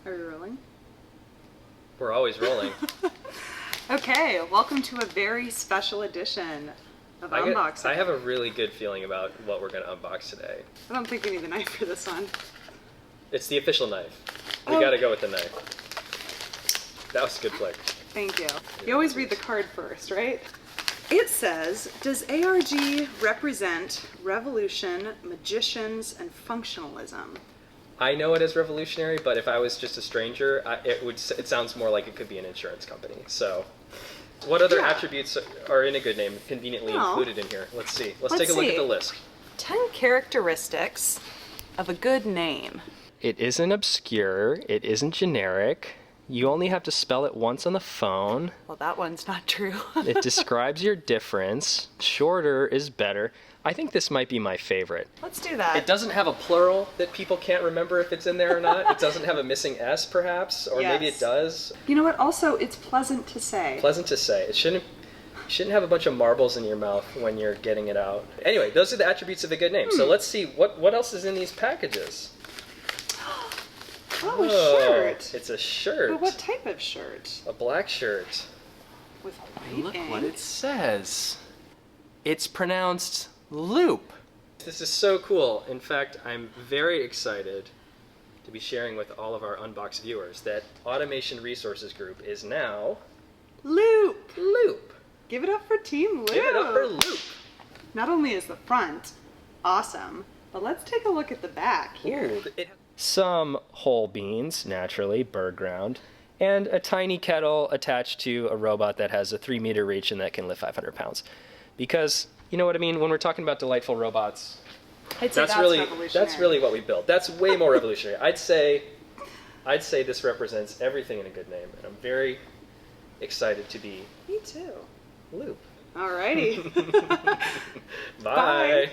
Are we rolling? We're always rolling. Okay, welcome to a very special edition of Unbox. I have a really good feeling about what we're going to unbox today. I don't think we need the knife for this one. It's the official knife. We gotta go with the knife. That was a good flick. Thank you. You always read the card first, right? It says, does ARG represent revolution, magicians, and functionalism? I know it is revolutionary, but if I was just a stranger, it sounds more like it could be an insurance company. So, what other attributes are in a good name conveniently included in here? Let's see. Let's take a look at the list. 10 characteristics of a good name. It isn't obscure. It isn't generic. You only have to spell it once on the phone. Well, that one's not true. It describes your difference. Shorter is better. I think this might be my favorite. Let's do that. It doesn't have a plural that people can't remember if it's in there or not. It doesn't have a missing S, perhaps, or maybe it does. You know what? Also, it's pleasant to say. Pleasant to say. It shouldn't have a bunch of marbles in your mouth when you're getting it out. Anyway, those are the attributes of a good name. So let's see what else is in these packages. Oh, a shirt. It's a shirt. But what type of shirt? A black shirt. With white Look ink. what it says. It's pronounced loop. This is so cool. In fact, I'm very excited to be sharing with all of our Unbox viewers that Automation Resources Group is now Loop. Loop. Give it up for Team Loop. Give it up for Loop. Not only is the front awesome, but let's take a look at the back here. Some whole beans, naturally, bird ground, and a tiny kettle attached to a robot that has a 3-meter reach and that can lift 500 pounds. Because, you know what I mean, when we're talking about delightful robots, that's really what we built. That's way more revolutionary. I'd say this represents everything in a good name, and I'm very excited to be Me too. Loop. Alrighty. Bye.